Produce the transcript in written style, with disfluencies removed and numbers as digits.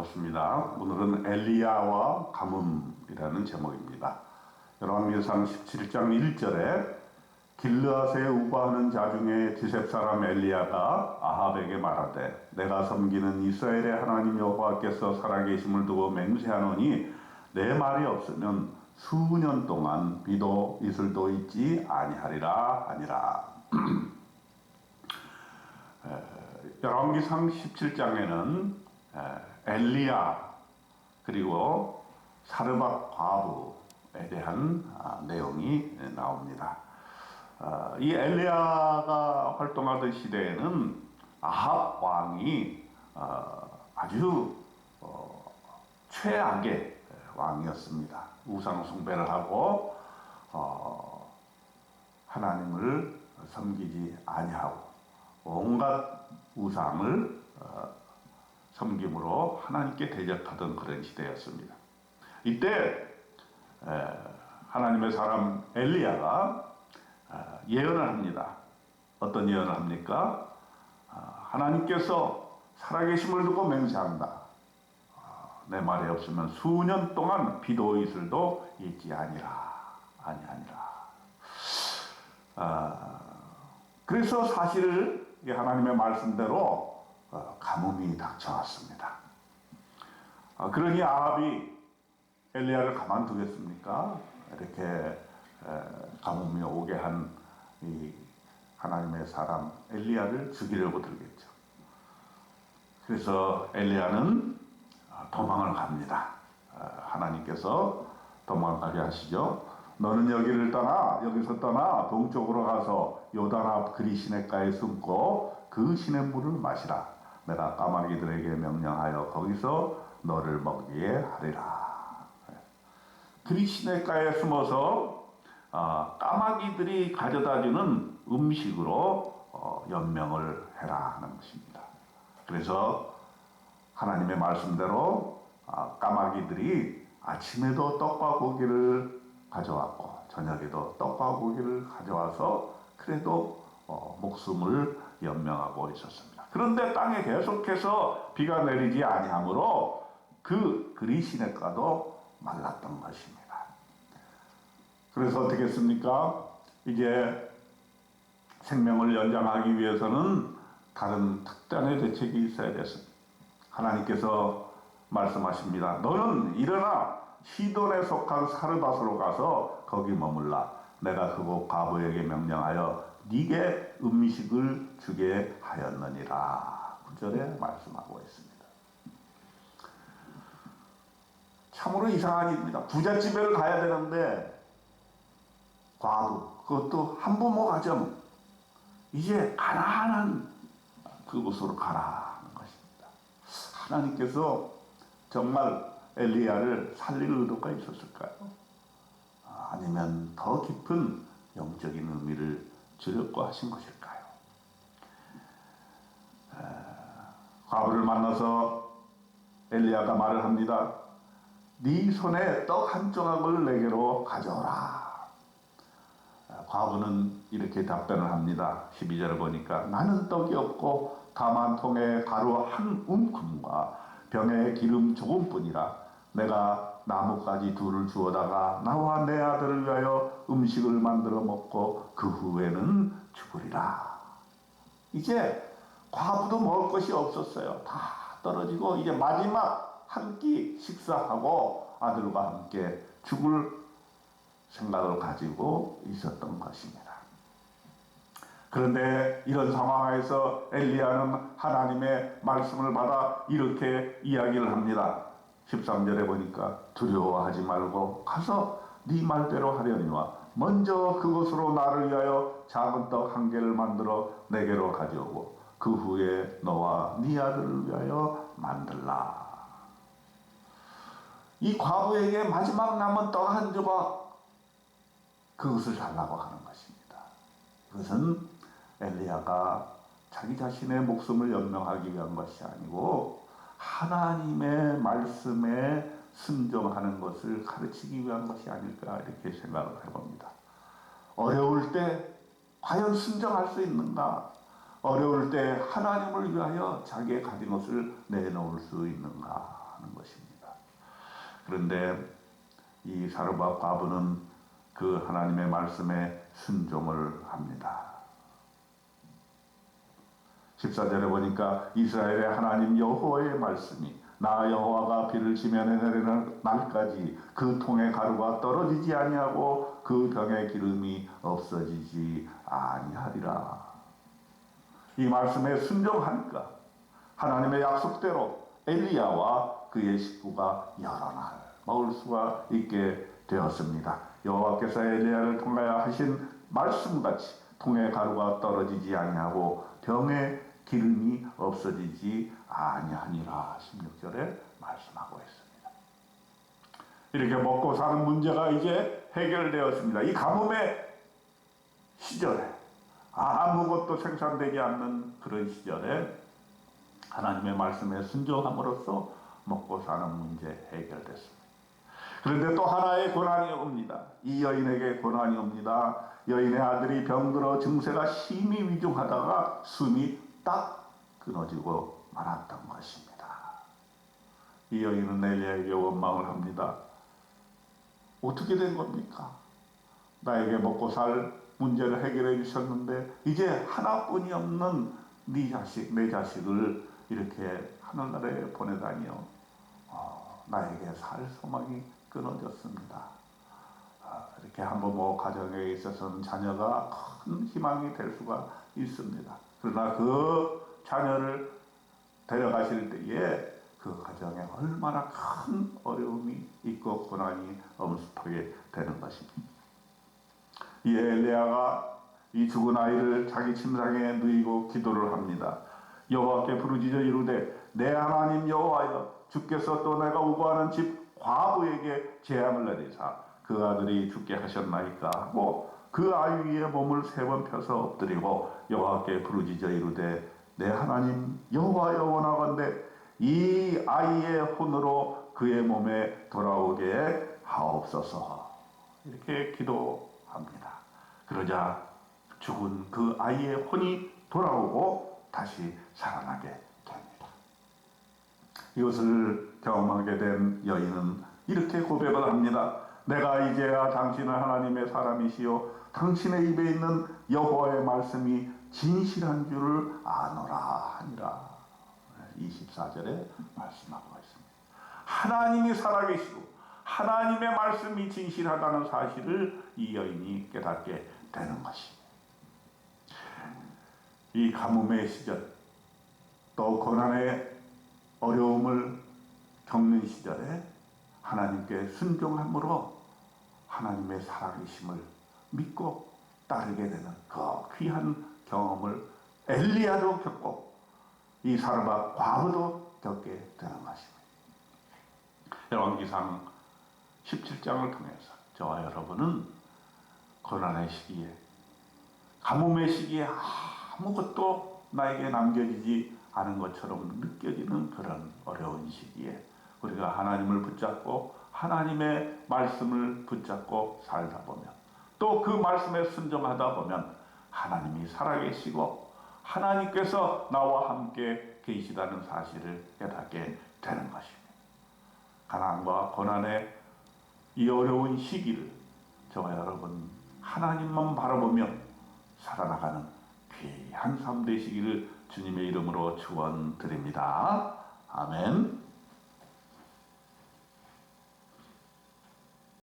반갑습니다. 오늘은 엘리야와 가뭄이라는 제목입니다. 열왕기상 17장 1절에 길르앗에 우거하는 자 중에 디셉 사람 엘리야가 아합에게 말하되 내가 섬기는 이스라엘의 하나님 여호와께서 살아계심을 두고 맹세하노니 내 말이 없으면 수년 동안 비도 이슬도 있지 아니하리라 하니라. 열왕기상 17장에는 엘리야 그리고 사르밧 과부에 대한 내용이 나옵니다. 이 엘리야가 활동하던 시대에는 아합 왕이 아주 최악의 왕이었습니다. 우상 숭배를 하고 하나님을 섬기지 아니하고 온갖 우상을 섬김으로 하나님께 대적하던 그런 시대였습니다. 이때 하나님의 사람 엘리야가 예언을 합니다. 어떤 예언을 합니까? 하나님께서 살아계심을 두고 맹세한다. 내 말이 없으면 수년 동안 비도 이슬도 있지 아니하니라. 그래서 사실 하나님의 말씀대로 가뭄이 닥쳐왔습니다. 그러니 아합이 엘리야를 가만두겠습니까? 이렇게 가뭄이 오게 한 이 하나님의 사람 엘리야를 죽이려고 들겠죠. 그래서 엘리야는 도망을 갑니다. 하나님께서 도망가게 하시죠. 너는 여기서 떠나 동쪽으로 가서 요단 앞 그리 시냇가에 숨고 그 시냇물을 마시라. 내가 까마귀들에게 명령하여 거기서 너를 먹이게 하리라. 그리 시냇가에 숨어서 까마귀들이 가져다주는 음식으로 연명을 해라 하는 것입니다. 그래서 하나님의 말씀대로 까마귀들이 아침에도 떡과 고기를 가져왔고 저녁에도 떡과 고기를 가져와서 그래도 목숨을 연명하고 있었습니다. 그런데 땅에 계속해서 비가 내리지 아니하므로 그리 시냇가도 말랐던 것입니다. 그래서 어떻게 했습니까? 이제 생명을 연장하기 위해서는 다른 특단의 대책이 있어야 됐습니다. 하나님께서 말씀하십니다. 너는 일어나 시돈에 속한 사르밧으로 가서 거기 머물라. 내가 그곳 과부에게 명령하여 네게 음식을 주게 하였느니라. 9절에 말씀하고 있습니다. 참으로 이상한 일입니다. 부잣집에 가야 되는데 과부, 그것도 한부모 가정, 이제 가난한 그곳으로 가라는 것입니다. 하나님께서 정말 엘리야를 살릴 의도가 있었을까요? 아니면 더 깊은 영적인 의미를 주려고 하신 것일까요? 과부를 만나서 엘리야가 말을 합니다. 네 손에 떡 한 조각을 내게로 가져오라. 과부는 이렇게 답변을 합니다. 12절을 보니까 나는 떡이 없고 다만 통에 가루 한 움큼과 병에 기름 조금뿐이라. 내가 나뭇가지 둘을 주워다가 나와 내 아들을 위하여 음식을 만들어 먹고 그 후에는 죽으리라. 이제 과부도 먹을 것이 없었어요. 다 떨어지고 이제 마지막 한 끼 식사하고 아들과 함께 죽을 생각을 가지고 있었던 것입니다. 그런데 이런 상황에서 엘리야는 하나님의 말씀을 받아 이렇게 이야기를 합니다. 13절에 보니까 두려워하지 말고 가서 네 말대로 하려니와 먼저 그것으로 나를 위하여 작은 떡 한 개를 만들어 내게로 가져오고 그 후에 너와 네 아들을 위하여 만들라. 이 과부에게 마지막 남은 떡 한 조각 그것을 달라고 하는 것입니다. 이것은 엘리야가 자기 자신의 목숨을 연명하기 위한 것이 아니고 하나님의 말씀에 순종하는 것을 가르치기 위한 것이 아닐까 이렇게 생각을 해봅니다. 어려울 때 과연 순종할 수 있는가? 어려울 때 하나님을 위하여 자기의 가진 것을 내놓을 수 있는가 하는 것입니다. 그런데 이 사르밧 과부는 그 하나님의 말씀에 순종을 합니다. 14절에 보니까 이스라엘의 하나님 여호와의 말씀이 나 여호와가 비를 지면에 내리는 날까지 그 통에 가루가 떨어지지 아니하고 그 병에 기름이 없어지지 아니하리라. 이 말씀에 순종하니까 하나님의 약속대로 엘리야와 그의 식구가 여러 날 먹을 수가 있게 되었습니다. 여호와께서 엘리야를 통하여 하신 말씀같이 통에 가루가 떨어지지 아니하고 병에 기름이 없어지지 아니하니라 16절에 말씀하고 있습니다. 이렇게 먹고 사는 문제가 이제 해결되었습니다. 이 가뭄의 시절에 아무것도 생산되지 않는 그런 시절에 하나님의 말씀에 순종함으로써 먹고 사는 문제 해결됐습니다. 그런데 또 하나의 고난이 옵니다. 이 여인에게 고난이 옵니다. 여인의 아들이 병들어 증세가 심히 위중하다가 숨이 딱 끊어지고 말았던 것입니다. 이 여인은 엘리야에게 원망을 합니다. 어떻게 된 겁니까? 나에게 먹고 살 문제를 해결해 주셨는데 이제 하나뿐이 없는 네 자식, 내 자식을 이렇게 하늘나라에 보내다니요. 나에게 살 소망이 끊어졌습니다. 이렇게 한번 뭐 가정에 있어서는 자녀가 큰 희망이 될 수가 있습니다. 그러나 그 자녀를 데려가실 때에 그 가정에 얼마나 큰 어려움이 있고 고난이 엄습하게 되는 것입니다. 이 엘리야가 이 죽은 아이를 자기 침상에 누이고 기도를 합니다. 여호와께 부르짖어 이르되 내 하나님 여호와여 주께서 또 내가 우고하는 집 과부에게 재앙을 내리사 그 아들이 죽게 하셨나이까 하고 그 아이 위에 몸을 3번 펴서 엎드리고 여호와께 부르짖어 이르되 내 하나님 여호와여 원하건대 이 아이의 혼으로 그의 몸에 돌아오게 하옵소서. 이렇게 기도합니다. 그러자 죽은 그 아이의 혼이 돌아오고 다시 살아나게 됩니다. 이것을 경험하게 된 여인은 이렇게 고백을 합니다. 내가 이제야 당신은 하나님의 사람이시요 당신의 입에 있는 여호와의 말씀이 진실한 줄을 아노라 하니라. 24절에 말씀하고 있습니다. 하나님이 살아계시고 하나님의 말씀이 진실하다는 사실을 이 여인이 깨닫게 되는 것입니다. 이 가뭄의 시절 또 고난의 어려움을 겪는 시절에 하나님께 순종함으로 하나님의 살아계심을 믿고 따르게 되는 그 귀한 경험을 엘리야도 겪고 이 사르밧 과부도 겪게 되는 것입니다. 열왕기상 17장을 통해서 저와 여러분은 고난의 시기에 가뭄의 시기에 아무것도 나에게 남겨지지 않은 것처럼 느껴지는 그런 어려운 시기에 우리가 하나님을 붙잡고 하나님의 말씀을 붙잡고 살다 보면 또 그 말씀에 순종하다 보면 하나님이 살아계시고 하나님께서 나와 함께 계시다는 사실을 깨닫게 되는 것입니다. 가난과 고난의 이 어려운 시기를 저와 여러분 하나님만 바라보며 살아나가는 귀한 삶 되시기를 주님의 이름으로 축원드립니다. 아멘.